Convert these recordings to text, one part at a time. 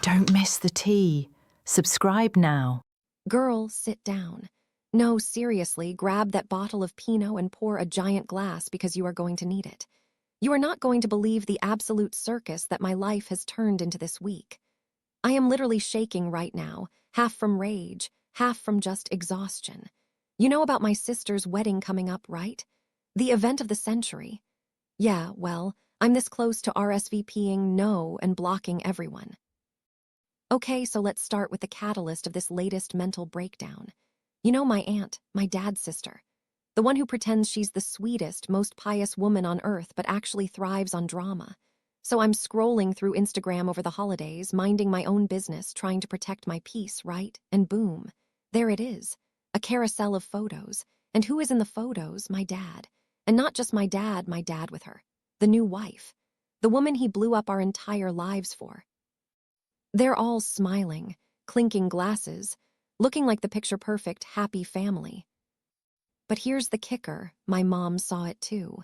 Don't miss the tea. Subscribe now. Girl, sit down. No, seriously, grab that bottle of Pinot and pour a giant glass because you are going to need it. You are not going to believe the absolute circus that my life has turned into this week. I am literally shaking right now, half from rage, half from just exhaustion. You know about my sister's wedding coming up, right? The event of the century. Yeah, well, I'm this close to RSVPing no and blocking everyone. Okay, so let's start with the catalyst of this latest mental breakdown. You know my aunt, my dad's sister. The one who pretends she's the sweetest, most pious woman on earth but actually thrives on drama. So I'm scrolling through Instagram over the holidays, minding my own business, trying to protect my peace, right? And boom, there it is. A carousel of photos. And who is in the photos? My dad. And not just my dad with her. The new wife. The woman he blew up our entire lives for. They're all smiling, clinking glasses, looking like the picture-perfect happy family. But here's the kicker, my mom saw it too.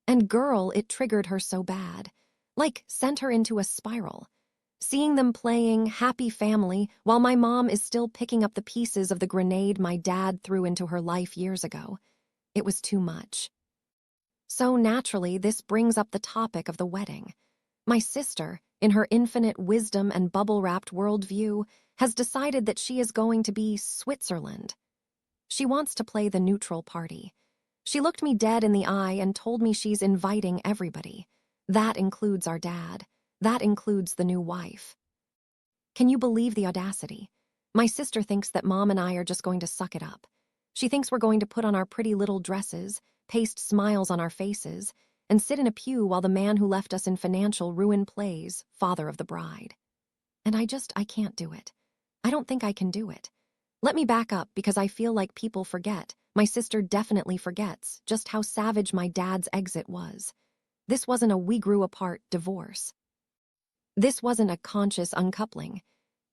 And girl, it triggered her so bad. Like, sent her into a spiral. Seeing them playing happy family while my mom is still picking up the pieces of the grenade my dad threw into her life years ago. It was too much. So naturally, this brings up the topic of the wedding. My sister, in her infinite wisdom and bubble-wrapped worldview, has decided that she is going to be Switzerland. She wants to play the neutral party. She looked me dead in the eye and told me she's inviting everybody. That includes our dad. That includes the new wife. Can you believe the audacity? My sister thinks that Mom and I are just going to suck it up. She thinks we're going to put on our pretty little dresses, paste smiles on our faces, and sit in a pew while the man who left us in financial ruin plays father of the bride. And I can't do it. I don't think I can do it. Let me back up because I feel like people forget, my sister definitely forgets, just how savage my dad's exit was. This wasn't a we grew apart divorce. This wasn't a conscious uncoupling.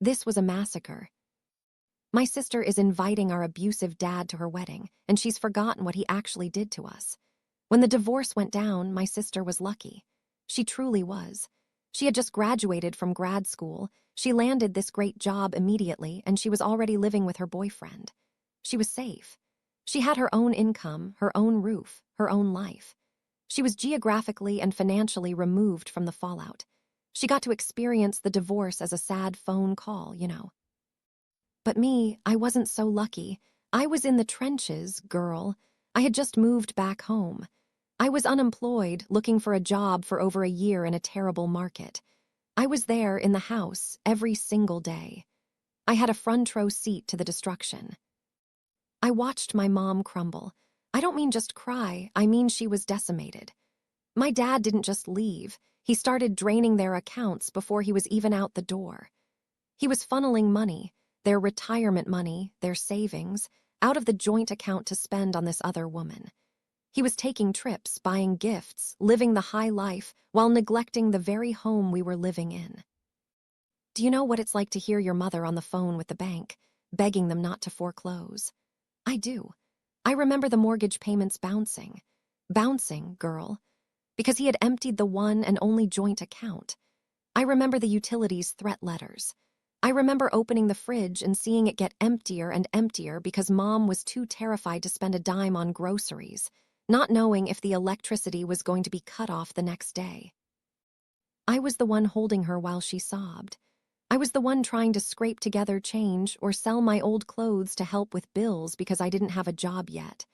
This was a massacre. My sister is inviting our abusive dad to her wedding, and she's forgotten what he actually did to us. When the divorce went down, my sister was lucky. She truly was. She had just graduated from grad school, she landed this great job immediately, and she was already living with her boyfriend. She was safe. She had her own income, her own roof, her own life. She was geographically and financially removed from the fallout. She got to experience the divorce as a sad phone call, you know. But me, I wasn't so lucky. I was in the trenches, girl. I had just moved back home. I was unemployed, looking for a job for over a year in a terrible market. I was there in the house every single day. I had a front row seat to the destruction. I watched my mom crumble. I don't mean just cry, I mean she was decimated. My dad didn't just leave. He started draining their accounts before he was even out the door. He was funneling money, their retirement money, their savings, out of the joint account to spend on this other woman. He was taking trips, buying gifts, living the high life, while neglecting the very home we were living in. Do you know what it's like to hear your mother on the phone with the bank, begging them not to foreclose? I do. I remember the mortgage payments bouncing. Bouncing, girl. Because he had emptied the one and only joint account. I remember the utilities threat letters. I remember opening the fridge and seeing it get emptier and emptier because Mom was too terrified to spend a dime on groceries, not knowing if the electricity was going to be cut off the next day. I was the one holding her while she sobbed. I was the one trying to scrape together change or sell my old clothes to help with bills because I didn't have a job yet.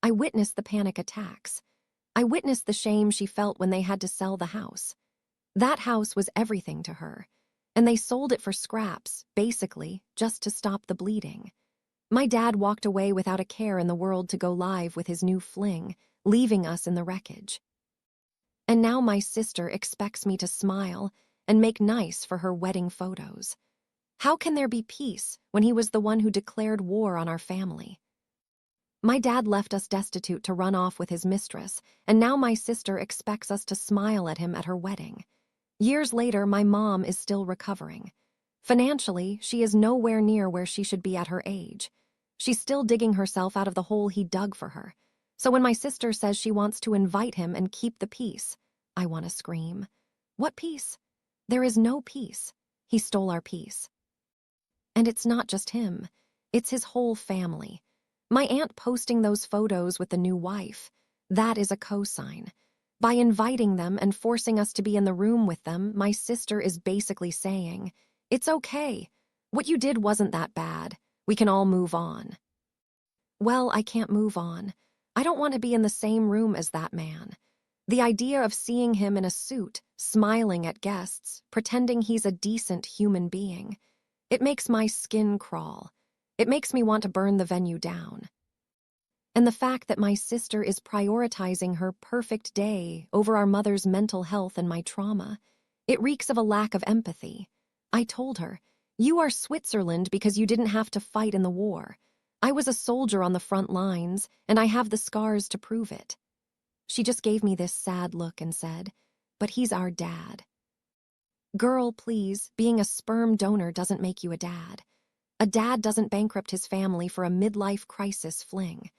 I witnessed the panic attacks. I witnessed the shame she felt when they had to sell the house. That house was everything to her, and they sold it for scraps, basically, just to stop the bleeding. My dad walked away without a care in the world to go live with his new fling, leaving us in the wreckage. And now my sister expects me to smile and make nice for her wedding photos. How can there be peace when he was the one who declared war on our family? My dad left us destitute to run off with his mistress, and now my sister expects us to smile at him at her wedding. Years later, my mom is still recovering. Financially, she is nowhere near where she should be at her age. She's still digging herself out of the hole he dug for her. So when my sister says she wants to invite him and keep the peace, I want to scream. What peace? There is no peace. He stole our peace. And it's not just him. It's his whole family. My aunt posting those photos with the new wife. That is a cosign. By inviting them and forcing us to be in the room with them, my sister is basically saying, "It's okay. What you did wasn't that bad. We can all move on." Well, I can't move on. I don't want to be in the same room as that man. The idea of seeing him in a suit, smiling at guests, pretending he's a decent human being, it makes my skin crawl. It makes me want to burn the venue down. And the fact that my sister is prioritizing her perfect day over our mother's mental health and my trauma, it reeks of a lack of empathy. I told her, "You are Switzerland because you didn't have to fight in the war. I was a soldier on the front lines, and I have the scars to prove it." She just gave me this sad look and said, "But he's our dad." Girl, please, being a sperm donor doesn't make you a dad. A dad doesn't bankrupt his family for a midlife crisis fling.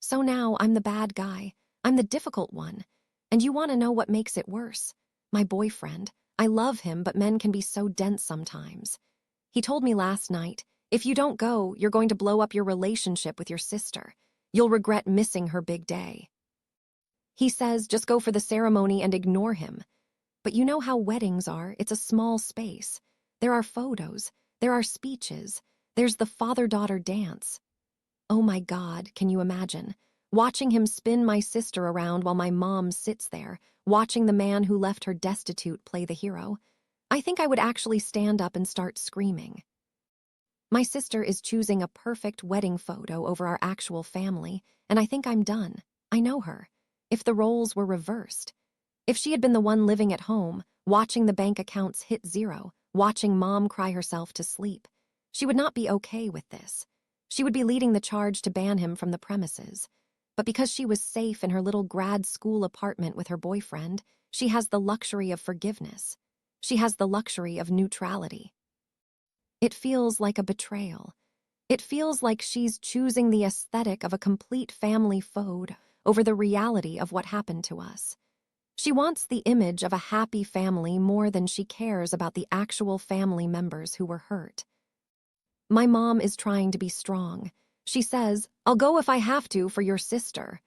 So now I'm the bad guy. I'm the difficult one. And you want to know what makes it worse? My boyfriend. I love him, but men can be so dense sometimes. He told me last night, "If you don't go, you're going to blow up your relationship with your sister. You'll regret missing her big day." He says, "Just go for the ceremony and ignore him." But you know how weddings are. It's a small space. There are photos. There are speeches. There's the father-daughter dance. Oh my God, can you imagine? Watching him spin my sister around while my mom sits there, watching the man who left her destitute play the hero. I think I would actually stand up and start screaming. My sister is choosing a perfect wedding photo over our actual family, and I think I'm done. I know her. If the roles were reversed. If she had been the one living at home, watching the bank accounts hit zero, watching mom cry herself to sleep, she would not be okay with this. She would be leading the charge to ban him from the premises. But because she was safe in her little grad school apartment with her boyfriend, she has the luxury of forgiveness. She has the luxury of neutrality. It feels like a betrayal. It feels like she's choosing the aesthetic of a complete family feud over the reality of what happened to us. She wants the image of a happy family more than she cares about the actual family members who were hurt. My mom is trying to be strong. She says, "I'll go if I have to for your sister."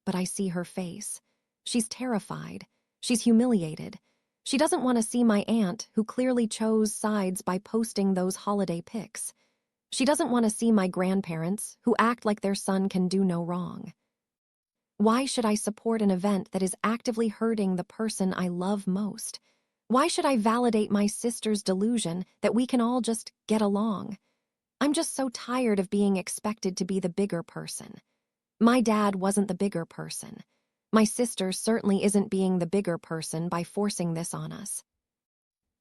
But I see her face. She's terrified. She's humiliated. She doesn't want to see my aunt, who clearly chose sides by posting those holiday pics. She doesn't want to see my grandparents, who act like their son can do no wrong. Why should I support an event that is actively hurting the person I love most? Why should I validate my sister's delusion that we can all just get along? I'm just so tired of being expected to be the bigger person. My dad wasn't the bigger person. My sister certainly isn't being the bigger person by forcing this on us.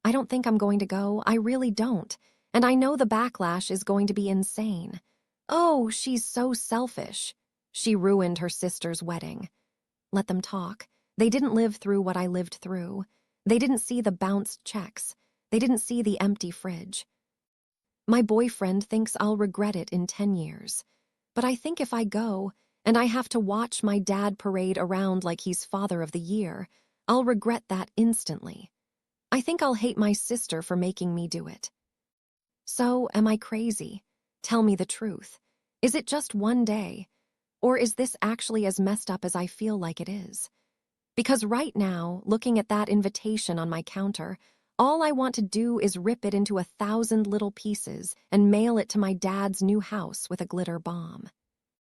I don't think I'm going to go. I really don't. And I know the backlash is going to be insane. "Oh, she's so selfish. She ruined her sister's wedding." Let them talk. They didn't live through what I lived through. They didn't see the bounced checks. They didn't see the empty fridge. My boyfriend thinks I'll regret it in 10 years. But I think if I go, and I have to watch my dad parade around like he's father of the year, I'll regret that instantly. I think I'll hate my sister for making me do it. So, am I crazy? Tell me the truth. Is it just one day? Or is this actually as messed up as I feel like it is? Because right now, looking at that invitation on my counter, all I want to do is rip it into 1,000 little pieces and mail it to my dad's new house with a glitter bomb.